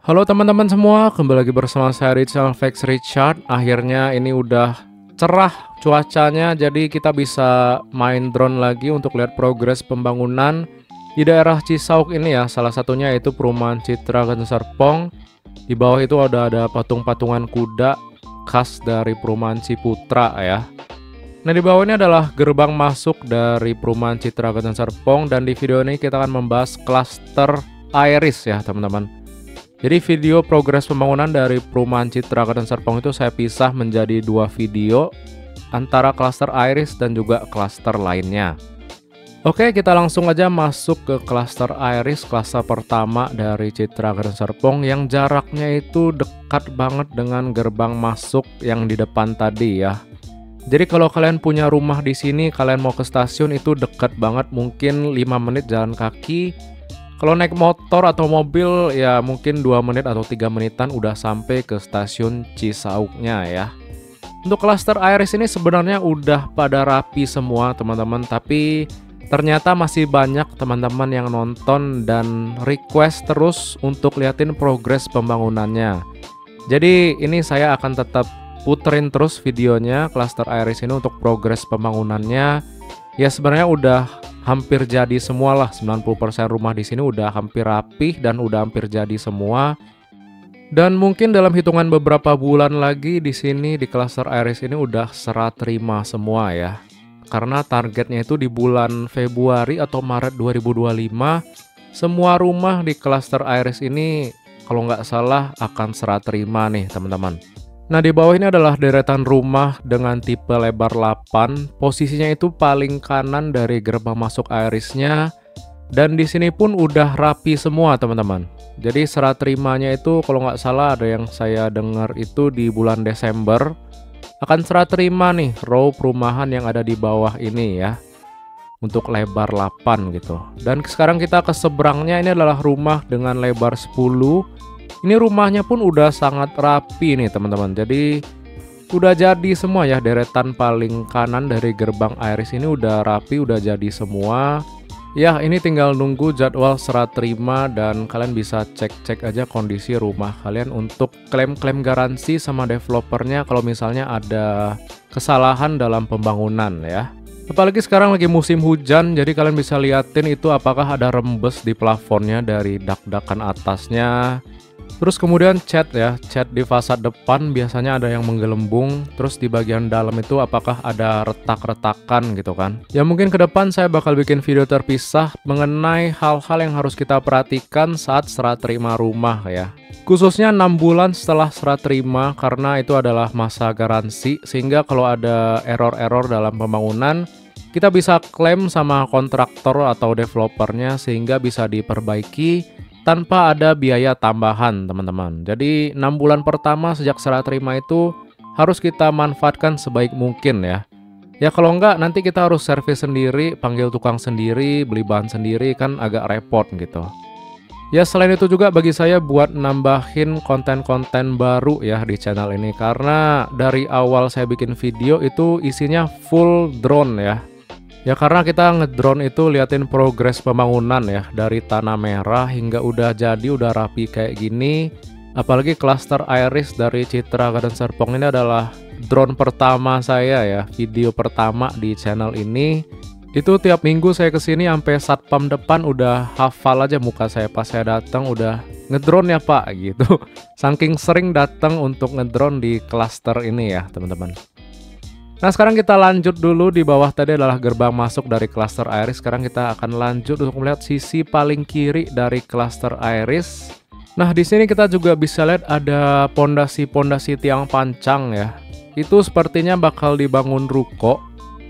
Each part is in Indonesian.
Halo teman-teman semua, kembali lagi bersama saya Richard. Akhirnya ini udah cerah cuacanya, jadi kita bisa main drone lagi untuk lihat progres pembangunan di daerah Cisauk ini ya. Salah satunya yaitu perumahan Citra Ganten Serpong. Di bawah itu ada patung-patungan kuda khas dari perumahan Ciputra ya. Nah, di bawah ini adalah gerbang masuk dari perumahan Citra Ganten Serpong, dan di video ini kita akan membahas klaster Iris ya teman-teman. Jadi video progres pembangunan dari perumahan Citra Ganten Serpong itu saya pisah menjadi dua video antara klaster Iris dan juga klaster lainnya. Oke, kita langsung aja masuk ke klaster Iris, klaster pertama dari Citra Ganten Serpong yang jaraknya itu dekat banget dengan gerbang masuk yang di depan tadi ya. Jadi kalau kalian punya rumah di sini, kalian mau ke stasiun itu dekat banget, mungkin 5 menit jalan kaki. Kalau naik motor atau mobil ya mungkin 2 menit atau 3 menitan udah sampai ke stasiun Cisauknya ya. Untuk klaster Iris ini sebenarnya udah pada rapi semua teman-teman, tapi ternyata masih banyak teman-teman yang nonton dan request terus untuk liatin progres pembangunannya. Jadi ini saya akan tetap puterin terus videonya klaster Iris ini untuk progres pembangunannya. Ya sebenarnya udah hampir jadi semua lah, 90% rumah di sini udah hampir rapih dan udah hampir jadi semua. Dan mungkin dalam hitungan beberapa bulan lagi di sini di klaster Iris ini udah serah terima semua ya. Karena targetnya itu di bulan Februari atau Maret 2025 semua rumah di klaster Iris ini kalau nggak salah akan serah terima nih teman-teman. Nah, di bawah ini adalah deretan rumah dengan tipe lebar 8. Posisinya itu paling kanan dari gerbang masuk Irisnya. Dan di sini pun udah rapi semua, teman-teman. Jadi serah terimanya itu kalau nggak salah ada yang saya dengar itu di bulan Desember akan serah terima nih row perumahan yang ada di bawah ini ya. Untuk lebar 8 gitu. Dan sekarang kita ke seberangnya, ini adalah rumah dengan lebar 10. Ini rumahnya pun udah sangat rapi nih teman-teman. Jadi udah jadi semua ya, deretan paling kanan dari gerbang Iris ini udah rapi, udah jadi semua. Ya ini tinggal nunggu jadwal serah terima dan kalian bisa cek-cek aja kondisi rumah kalian untuk klaim-klaim garansi sama developernya kalau misalnya ada kesalahan dalam pembangunan ya. Apalagi sekarang lagi musim hujan, jadi kalian bisa liatin itu apakah ada rembes di plafonnya dari dak-dakan atasnya. Terus kemudian cat ya, cat di fasad depan biasanya ada yang menggelembung. Terus di bagian dalam itu apakah ada retak-retakan gitu kan. Ya mungkin ke depan saya bakal bikin video terpisah mengenai hal-hal yang harus kita perhatikan saat serah terima rumah ya. Khususnya 6 bulan setelah serah terima karena itu adalah masa garansi. Sehingga kalau ada error-error dalam pembangunan kita bisa klaim sama kontraktor atau developernya sehingga bisa diperbaiki tanpa ada biaya tambahan teman-teman. Jadi 6 bulan pertama sejak serah terima itu harus kita manfaatkan sebaik mungkin ya. Ya kalau enggak nanti kita harus servis sendiri, panggil tukang sendiri, beli bahan sendiri kan agak repot gitu. Ya selain itu juga bagi saya buat nambahin konten-konten baru ya di channel ini. Karena dari awal saya bikin video itu isinya full drone ya. Ya karena kita ngedrone itu liatin progres pembangunan ya. Dari tanah merah hingga udah jadi, udah rapi kayak gini. Apalagi klaster Iris dari Citra Ganten Serpong ini adalah drone pertama saya ya. Video pertama di channel ini. Itu tiap minggu saya kesini sampai satpam depan udah hafal aja muka saya pas saya datang udah ngedrone ya pak gitu. Saking sering datang untuk ngedrone di klaster ini ya teman-teman. Nah sekarang kita lanjut dulu, di bawah tadi adalah gerbang masuk dari klaster Iris. Sekarang kita akan lanjut untuk melihat sisi paling kiri dari klaster Iris. Nah di sini kita juga bisa lihat ada pondasi-pondasi tiang pancang ya. Itu sepertinya bakal dibangun ruko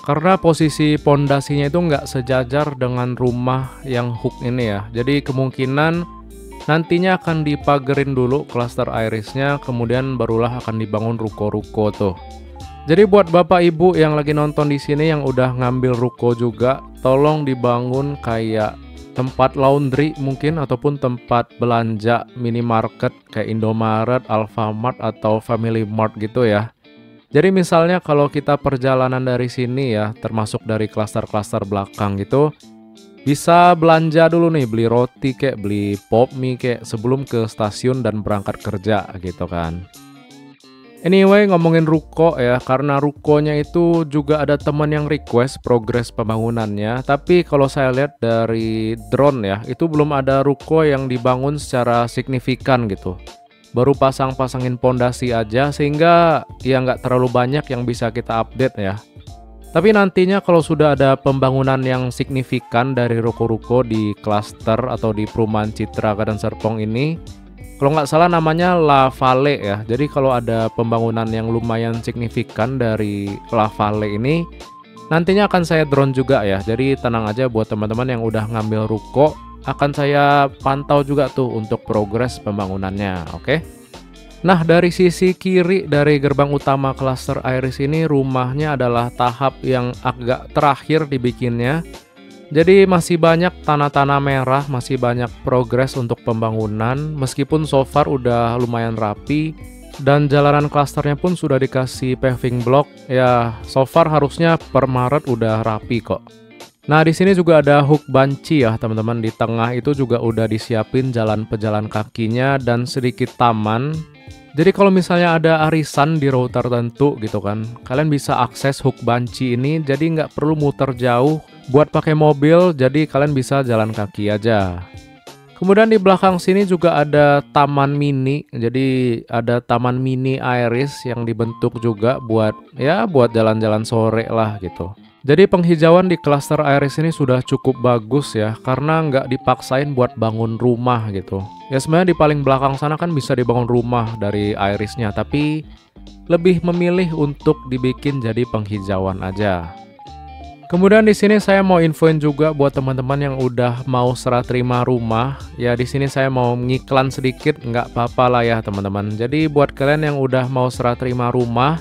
karena posisi pondasinya itu nggak sejajar dengan rumah yang hook ini ya. Jadi kemungkinan nantinya akan dipagerin dulu klaster Irisnya, kemudian barulah akan dibangun ruko-ruko tuh. Jadi buat bapak ibu yang lagi nonton di sini yang udah ngambil ruko juga, tolong dibangun kayak tempat laundry mungkin ataupun tempat belanja minimarket kayak Indomaret, Alfamart atau Family Mart gitu ya. Jadi misalnya kalau kita perjalanan dari sini ya, termasuk dari klaster-klaster belakang gitu, Bisa belanja dulu nih, beli roti kek, beli pop mie kek sebelum ke stasiun dan berangkat kerja gitu kan. Anyway, ngomongin ruko ya, karena rukonya itu juga ada teman yang request progres pembangunannya. Tapi kalau saya lihat dari drone ya, itu belum ada ruko yang dibangun secara signifikan gitu. Baru pasang-pasangin pondasi aja, sehingga ya nggak terlalu banyak yang bisa kita update ya. Tapi nantinya kalau sudah ada pembangunan yang signifikan dari ruko-ruko di klaster atau di perumahan Citra Garden Serpong ini, kalau nggak salah namanya La Vale ya. Jadi kalau ada pembangunan yang lumayan signifikan dari La Vale ini, nantinya akan saya drone juga ya. Jadi tenang aja buat teman-teman yang udah ngambil ruko, akan saya pantau juga tuh untuk progres pembangunannya, oke? Nah, dari sisi kiri dari gerbang utama klaster Iris ini, rumahnya adalah tahap yang agak terakhir dibikinnya. Jadi masih banyak tanah-tanah merah, masih banyak progres untuk pembangunan. Meskipun so far udah lumayan rapi dan jalanan klasternya pun sudah dikasih paving block. Ya, so far harusnya per Maret udah rapi kok. Nah, di sini juga ada hook banci ya, teman-teman. Di tengah itu juga udah disiapin jalan pejalan kakinya dan sedikit taman. Jadi kalau misalnya ada arisan di row tertentu gitu kan, kalian bisa akses hook banci ini, jadi nggak perlu muter jauh buat pakai mobil, jadi kalian bisa jalan kaki aja. Kemudian di belakang sini juga ada taman mini, jadi ada taman mini Iris yang dibentuk juga buat jalan-jalan sore lah gitu. Jadi penghijauan di klaster Iris ini sudah cukup bagus ya, karena nggak dipaksain buat bangun rumah gitu. Ya sebenarnya di paling belakang sana kan bisa dibangun rumah dari Irisnya, tapi lebih memilih untuk dibikin jadi penghijauan aja. Kemudian di sini saya mau infoin juga buat teman-teman yang udah mau serah terima rumah. Ya di sini saya mau ngiklan sedikit, nggak apa-apa lah ya teman-teman. Jadi buat kalian yang udah mau serah terima rumah,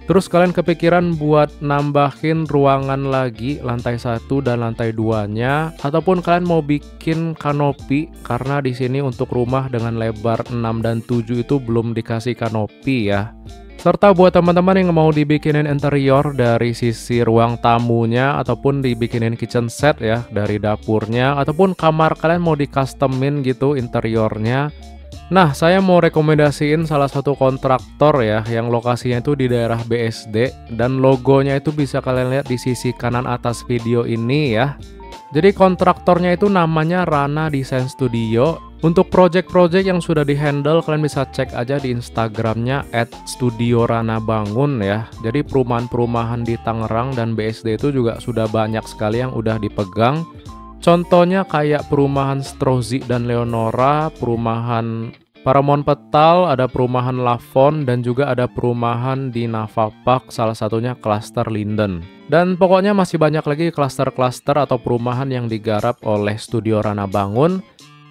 terus kalian kepikiran buat nambahin ruangan lagi lantai 1 dan lantai 2-nya, ataupun kalian mau bikin kanopi, karena di sini untuk rumah dengan lebar 6 dan 7 itu belum dikasih kanopi ya. Serta buat teman-teman yang mau dibikinin interior dari sisi ruang tamunya, ataupun dibikinin kitchen set ya dari dapurnya, ataupun kamar kalian mau di-customin gitu interiornya. Nah, saya mau rekomendasiin salah satu kontraktor ya, yang lokasinya itu di daerah BSD, dan logonya itu bisa kalian lihat di sisi kanan atas video ini ya. Jadi kontraktornya itu namanya Rana Design Studio. Untuk project-project yang sudah dihandle, kalian bisa cek aja di Instagramnya @studioranabangun ya. Jadi perumahan-perumahan di Tangerang dan BSD itu juga sudah banyak sekali yang udah dipegang. Contohnya kayak perumahan Strozi dan Leonora, perumahan Paramount Petal, ada perumahan Lafon, dan juga ada perumahan di Nava Park, salah satunya klaster Linden. Dan pokoknya masih banyak lagi klaster-klaster atau perumahan yang digarap oleh Studio Rana Bangun.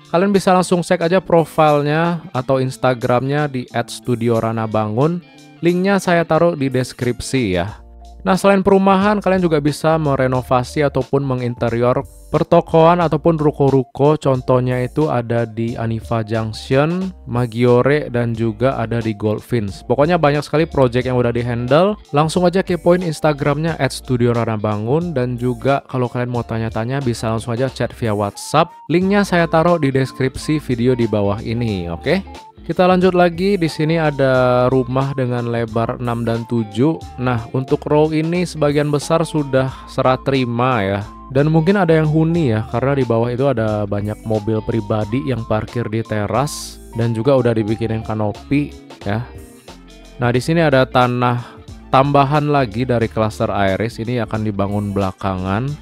Kalian bisa langsung cek aja profilnya atau Instagramnya di @studioranabangun. Linknya saya taruh di deskripsi ya. Nah, selain perumahan, kalian juga bisa merenovasi ataupun menginterior pertokoan ataupun ruko-ruko. Contohnya itu ada di Anifa Junction, Maggiore, dan juga ada di Goldfinch. Pokoknya banyak sekali project yang udah di-handle. Langsung aja kepoin Instagramnya @studioranabangun, dan juga kalau kalian mau tanya-tanya bisa langsung aja chat via WhatsApp. Linknya saya taruh di deskripsi video di bawah ini, oke? Kita lanjut lagi, di sini ada rumah dengan lebar 6 dan 7. Nah, untuk row ini sebagian besar sudah serah terima ya. Dan mungkin ada yang huni ya, karena di bawah itu ada banyak mobil pribadi yang parkir di teras dan juga udah dibikinin kanopi ya. Nah, di sini ada tanah tambahan lagi dari klaster Iris, ini akan dibangun belakangan.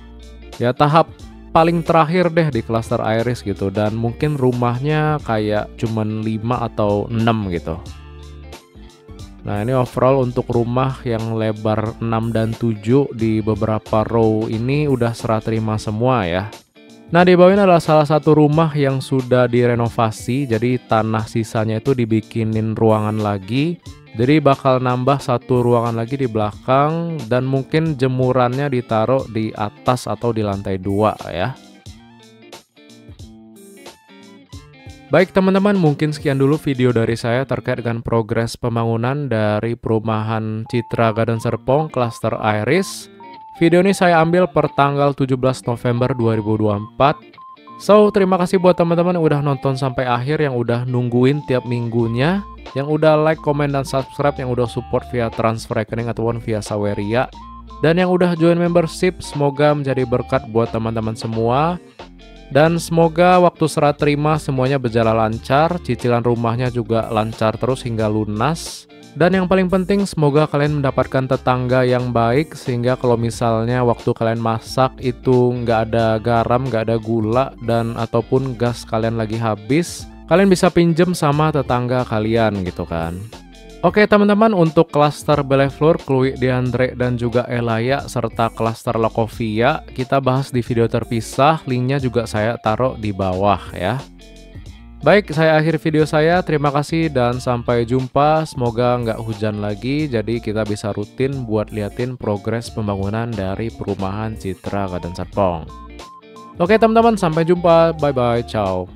Ya, tahap paling terakhir deh di klaster Iris gitu, dan mungkin rumahnya kayak cuman 5 atau 6 gitu. Nah, ini overall untuk rumah yang lebar 6 dan 7 di beberapa row ini udah serah terima semua ya. Nah, di bawah ini adalah salah satu rumah yang sudah direnovasi, jadi tanah sisanya itu dibikinin ruangan lagi. Jadi bakal nambah satu ruangan lagi di belakang, dan mungkin jemurannya ditaruh di atas atau di lantai 2 ya. Baik teman-teman, mungkin sekian dulu video dari saya terkait dengan progres pembangunan dari perumahan Citra Garden Serpong Cluster Iris. Video ini saya ambil per tanggal 17 November 2024. So, terima kasih buat teman-teman yang udah nonton sampai akhir, yang udah nungguin tiap minggunya, yang udah like, komen, dan subscribe, yang udah support via transfer rekening ataupun via Saweria, dan yang udah join membership. Semoga menjadi berkat buat teman-teman semua. Dan semoga waktu serah terima semuanya berjalan lancar, cicilan rumahnya juga lancar terus hingga lunas. Dan yang paling penting, semoga kalian mendapatkan tetangga yang baik, sehingga kalau misalnya waktu kalian masak itu nggak ada garam, nggak ada gula, dan ataupun gas kalian lagi habis, kalian bisa pinjem sama tetangga kalian gitu kan. Oke teman-teman, untuk klaster Belefleur, Chloe Deandre, dan juga Elaya, serta klaster Lokovia, kita bahas di video terpisah, linknya juga saya taruh di bawah ya. Baik, saya akhir video saya. Terima kasih dan sampai jumpa. Semoga nggak hujan lagi, jadi kita bisa rutin buat liatin progres pembangunan dari perumahan Citra Garden Serpong. Oke teman-teman, sampai jumpa. Bye-bye, ciao.